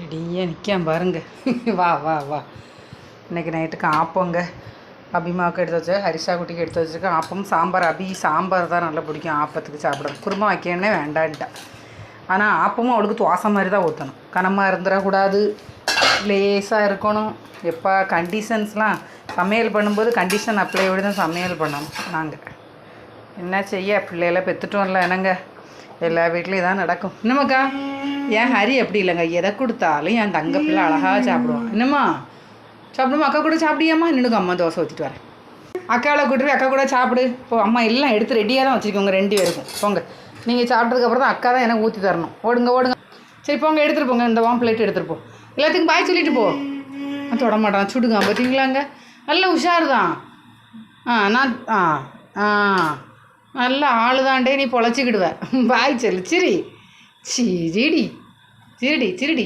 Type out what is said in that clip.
ரெடியாக நிற்கான் பாருங்க. வா வா வா. இன்றைக்கி நைட்டுக்கு ஆப்பங்க. அபிமாவுக்கு எடுத்து வச்சு, ஹரிஷா குட்டிக்கு எடுத்து வச்சுருக்கேன் ஆப்பம். சாம்பார். சாம்பார் தான் நல்லா பிடிக்கும் ஆப்பத்துக்கு சாப்பிட. குருமா வைக்கணுன்னே வேண்டான்ட்டா. ஆனால் ஆப்பமும் அவளுக்கு துவாசை மாதிரி தான் ஊற்றணும். கனமாக இருந்துடக்கூடாது, லேசாக இருக்கணும். எப்போ கண்டிஷன்ஸ்லாம் சமையல் பண்ணும்போது கண்டிஷன் அப்ளையோடு தான் சமையல் பண்ணணும். நாங்கள் என்ன செய்ய, பிள்ளையெல்லாம் பெற்றுட்டோம்ல. என்னங்க, எல்லா வீட்லேயும் தான் நடக்கும். என்னம்மாக்கா? ஏன் ஹரி அப்படி இல்லைங்க, எதை கொடுத்தாலும் என் தங்க பிள்ளை அழகாக சாப்பிடுவான். என்னம்மா சாப்பிடுமா? அக்கா கூட சாப்பிடியாம்மா? நின்றுக்கு அம்மா தோசை ஊற்றிட்டு வரேன். அக்காவில் கூட்டுரு, அக்கா கூட சாப்பிடு. இப்போ அம்மா எல்லாம் எடுத்து ரெடியாக தான் வச்சுருக்கோங்க 2 பேருக்கும். போங்க, நீங்கள் சாப்பிட்டதுக்கப்புறம் தான் அக்கா தான் எனக்கு ஊற்றி தரணும். ஓடுங்க ஓடுங்க. சரி போங்க, எடுத்துகிட்டு போங்க. இந்த பிளேட் எடுத்துகிட்டு போ. எல்லாத்துக்கும் பாய் சொல்லிட்டு போ. தொட மாட்டான், சுடுங்க. பார்த்தீங்களாங்க, நல்ல உஷார் தான். நான் நல்ல ஆள் தாண்டே, நீ பொழைச்சிக்கிடுவேன். பாய் சொல்லு. சிரிடி சிரிடி சிரிடி.